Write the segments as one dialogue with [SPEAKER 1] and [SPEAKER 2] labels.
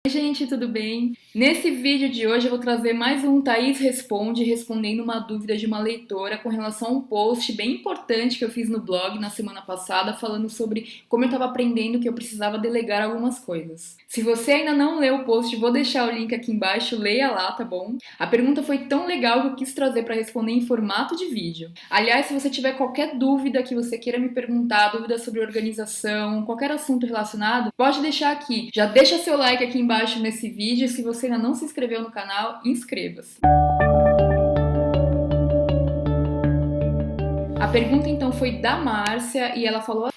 [SPEAKER 1] Oi, gente, tudo bem? Nesse vídeo de hoje eu vou trazer mais um Thaís Responde, respondendo uma dúvida de uma leitora com relação a um post bem importante que eu fiz no blog na semana passada, falando sobre como eu estava aprendendo que eu precisava delegar algumas coisas. Se você ainda não leu o post, vou deixar o link aqui embaixo, leia lá, tá bom? A pergunta foi tão legal que eu quis trazer para responder em formato de vídeo. Aliás, se você tiver qualquer dúvida que você queira me perguntar, dúvida sobre organização, qualquer assunto relacionado, pode deixar aqui. Já deixa seu like aqui embaixo nesse vídeo. Se você ainda não se inscreveu no canal, inscreva-se. A pergunta então foi da Márcia e ela falou: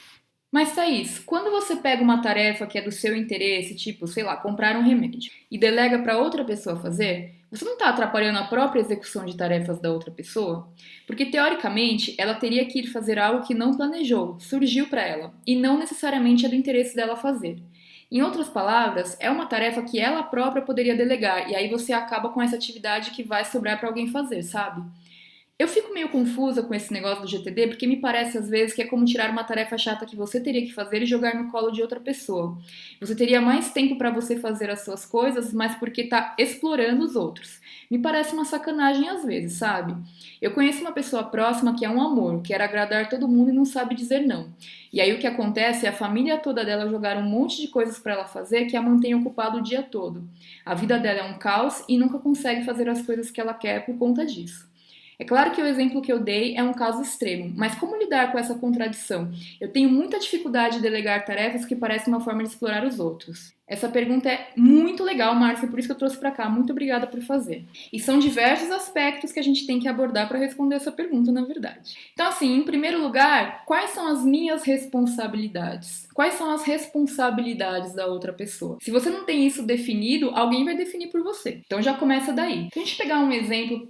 [SPEAKER 1] mas Thaís, quando você pega uma tarefa que é do seu interesse, tipo, sei lá, comprar um remédio, e delega para outra pessoa fazer, você não está atrapalhando a própria execução de tarefas da outra pessoa? Porque teoricamente ela teria que ir fazer algo que não planejou, surgiu para ela, e não necessariamente é do interesse dela fazer. Em outras palavras, é uma tarefa que ela própria poderia delegar, e aí você acaba com essa atividade que vai sobrar para alguém fazer, sabe? Eu fico meio confusa com esse negócio do GTD, porque me parece às vezes que é como tirar uma tarefa chata que você teria que fazer e jogar no colo de outra pessoa. Você teria mais tempo para você fazer as suas coisas, mas porque tá explorando os outros. Me parece uma sacanagem às vezes, sabe? Eu conheço uma pessoa próxima que é um amor, quer agradar todo mundo e não sabe dizer não. E aí o que acontece é a família toda dela jogar um monte de coisas para ela fazer que a mantém ocupada o dia todo. A vida dela é um caos e nunca consegue fazer as coisas que ela quer por conta disso. É claro que o exemplo que eu dei é um caso extremo, mas como lidar com essa contradição? Eu tenho muita dificuldade de delegar tarefas que parecem uma forma de explorar os outros. Essa pergunta é muito legal, Márcia, por isso que eu trouxe para cá. Muito obrigada por fazer. E são diversos aspectos que a gente tem que abordar para responder essa pergunta, na verdade. Então, assim, em primeiro lugar, quais são as minhas responsabilidades? Quais são as responsabilidades da outra pessoa? Se você não tem isso definido, alguém vai definir por você. Então já começa daí. Se a gente pegar um exemplo,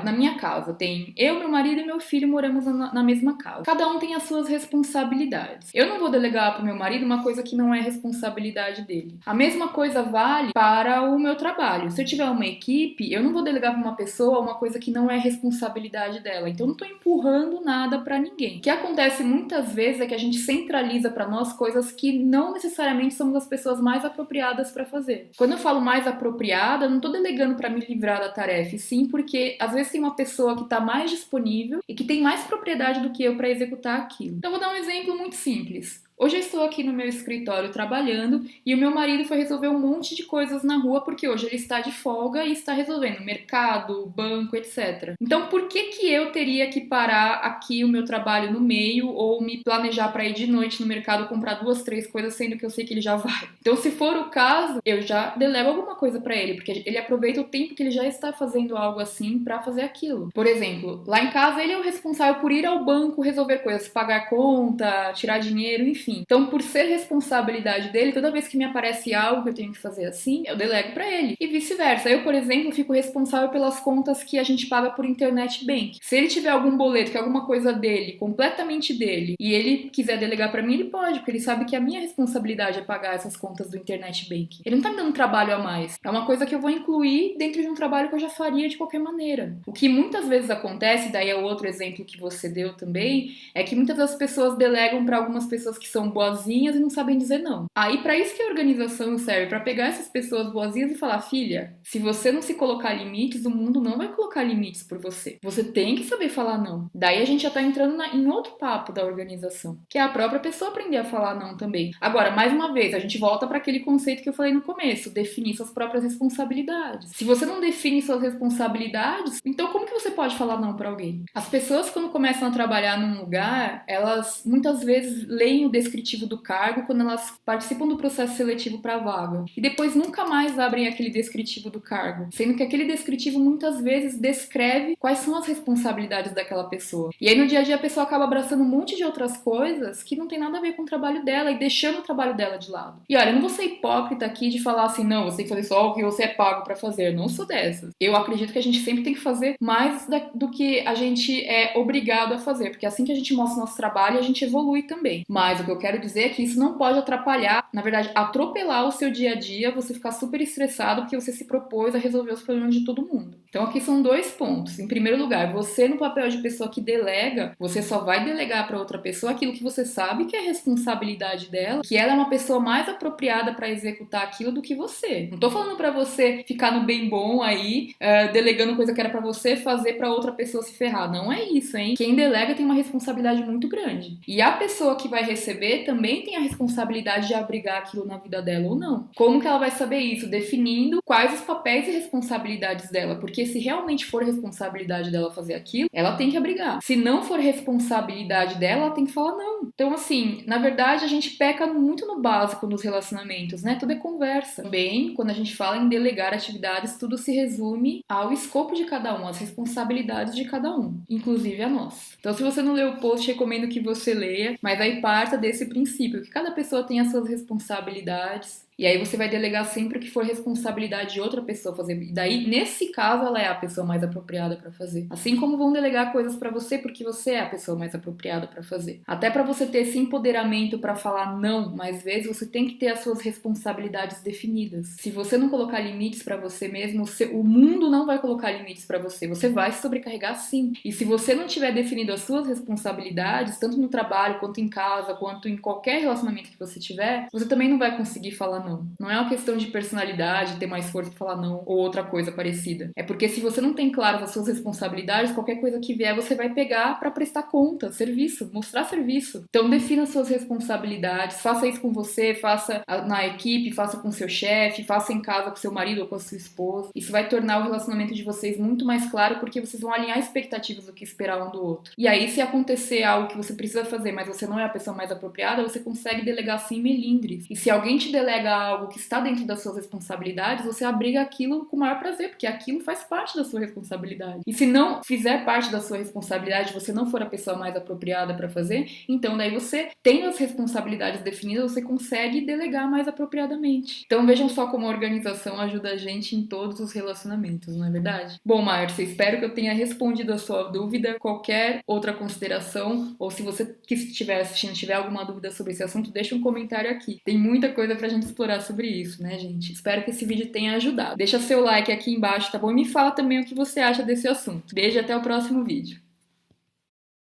[SPEAKER 1] na minha casa, tem eu, meu marido e meu filho moramos na mesma casa. Cada um tem as suas responsabilidades. Eu não vou delegar para o meu marido uma coisa que não é responsabilidade dele. A mesma coisa vale para o meu trabalho. Se eu tiver uma equipe, eu não vou delegar para uma pessoa uma coisa que não é responsabilidade dela. Então eu não estou empurrando nada para ninguém. O que acontece muitas vezes é que a gente centraliza para nós coisas que não necessariamente somos as pessoas mais apropriadas para fazer. Quando eu falo mais apropriada, eu não estou delegando para me livrar da tarefa, e sim porque às vezes tem uma pessoa que está mais disponível e que tem mais propriedade do que eu para executar aquilo. Então eu vou dar um exemplo muito simples. Hoje eu estou aqui no meu escritório trabalhando e o meu marido foi resolver um monte de coisas na rua porque hoje ele está de folga e está resolvendo mercado, banco, etc. Então por que que eu teria que parar aqui o meu trabalho no meio ou me planejar para ir de noite no mercado comprar 2, 3 coisas sendo que eu sei que ele já vai? Então se for o caso, eu já delego alguma coisa para ele, porque ele aproveita o tempo que ele já está fazendo algo assim para fazer aquilo. Por exemplo, lá em casa ele é o responsável por ir ao banco resolver coisas, pagar conta, tirar dinheiro, enfim. Então, por ser responsabilidade dele, toda vez que me aparece algo que eu tenho que fazer assim, eu delego para ele. E vice-versa. Eu, por exemplo, fico responsável pelas contas que a gente paga por internet bank. Se ele tiver algum boleto, que é alguma coisa dele, completamente dele, e ele quiser delegar para mim, ele pode, porque ele sabe que a minha responsabilidade é pagar essas contas do internet bank. Ele não tá me dando trabalho a mais. É uma coisa que eu vou incluir dentro de um trabalho que eu já faria de qualquer maneira. O que muitas vezes acontece, daí é o outro exemplo que você deu também, é que muitas das pessoas delegam para algumas pessoas que são boazinhas e não sabem dizer não. Aí para isso que a organização serve, para pegar essas pessoas boazinhas e falar: filha, se você não se colocar limites, o mundo não vai colocar limites por você. Você tem que saber falar não. Daí a gente já tá entrando em outro papo da organização, que é a própria pessoa aprender a falar não também. Agora, mais uma vez, a gente volta para aquele conceito que eu falei no começo, definir suas próprias responsabilidades. Se você não define suas responsabilidades, então como que você pode falar não para alguém? As pessoas, quando começam a trabalhar num lugar, elas muitas vezes leem o descritivo do cargo quando elas participam do processo seletivo para a vaga. E depois nunca mais abrem aquele descritivo do cargo, sendo que aquele descritivo muitas vezes descreve quais são as responsabilidades daquela pessoa. E aí no dia a dia a pessoa acaba abraçando um monte de outras coisas que não tem nada a ver com o trabalho dela e deixando o trabalho dela de lado. E olha, eu não vou ser hipócrita aqui de falar assim: não, você tem que fazer só o que você é pago para fazer. Eu não sou dessas. Eu acredito que a gente sempre tem que fazer mais do que a gente é obrigado a fazer, porque assim que a gente mostra nosso trabalho, a gente evolui também. Mas o que eu quero dizer é que isso não pode atrapalhar, na verdade, atropelar o seu dia a dia, você ficar super estressado porque você se propôs a resolver os problemas de todo mundo. Então aqui são 2 pontos. Em primeiro lugar, você no papel de pessoa que delega, você só vai delegar para outra pessoa aquilo que você sabe que é responsabilidade dela, que ela é uma pessoa mais apropriada para executar aquilo do que você. Não tô falando para você ficar no bem bom aí, delegando coisa que era para você fazer para outra pessoa se ferrar. Não é isso, hein? Quem delega tem uma responsabilidade muito grande. E a pessoa que vai receber também tem a responsabilidade de abrigar aquilo na vida dela ou não. Como que ela vai saber isso? Definindo quais os papéis e responsabilidades dela, porque se realmente for responsabilidade dela fazer aquilo, ela tem que abrigar. Se não for responsabilidade dela, ela tem que falar não. Então, assim, na verdade, a gente peca muito no básico nos relacionamentos, né? Tudo é conversa. Também, quando a gente fala em delegar atividades, tudo se resume ao escopo de cada um, às responsabilidades de cada um, inclusive a nossa. Então, se você não leu o post, recomendo que você leia, mas aí parta desse princípio, que cada pessoa tem as suas responsabilidades, e aí você vai delegar sempre o que for responsabilidade de outra pessoa fazer. E daí, nesse caso, ela é a pessoa mais apropriada para fazer. Assim como vão delegar coisas para você porque você é a pessoa mais apropriada para fazer. Até para você ter esse empoderamento para falar não mais vezes, você tem que ter as suas responsabilidades definidas. Se você não colocar limites para você mesmo, o mundo não vai colocar limites para você. Você vai se sobrecarregar sim. E se você não tiver definido as suas responsabilidades, tanto no trabalho, quanto em casa, quanto em qualquer relacionamento que você tiver, você também não vai conseguir falar não. Não é uma questão de personalidade, ter mais força pra falar não ou outra coisa parecida. É porque se você não tem claras as suas responsabilidades, qualquer coisa que vier você vai pegar pra prestar conta, serviço, mostrar serviço. Então defina suas responsabilidades, faça isso com você, faça na equipe, faça com seu chefe, faça em casa com seu marido ou com a sua esposa. Isso vai tornar o relacionamento de vocês muito mais claro porque vocês vão alinhar expectativas do que esperar um do outro. E aí se acontecer algo que você precisa fazer, mas você não é a pessoa mais apropriada, você consegue delegar sem melindres. E se alguém te delega algo que está dentro das suas responsabilidades, você abriga aquilo com o maior prazer, porque aquilo faz parte da sua responsabilidade. E se não fizer parte da sua responsabilidade, você não for a pessoa mais apropriada para fazer, então daí você, tendo as responsabilidades definidas, você consegue delegar mais apropriadamente. Então vejam só como a organização ajuda a gente em todos os relacionamentos, não é verdade? Bom, Márcia, espero que eu tenha respondido a sua dúvida. Qualquer outra consideração, ou se você que estiver assistindo tiver alguma dúvida sobre esse assunto, deixa um comentário aqui. Tem muita coisa pra gente explorar sobre isso, né, gente? Espero que esse vídeo tenha ajudado. Deixa seu like aqui embaixo, tá bom? E me fala também o que você acha desse assunto. Beijo e até o próximo vídeo.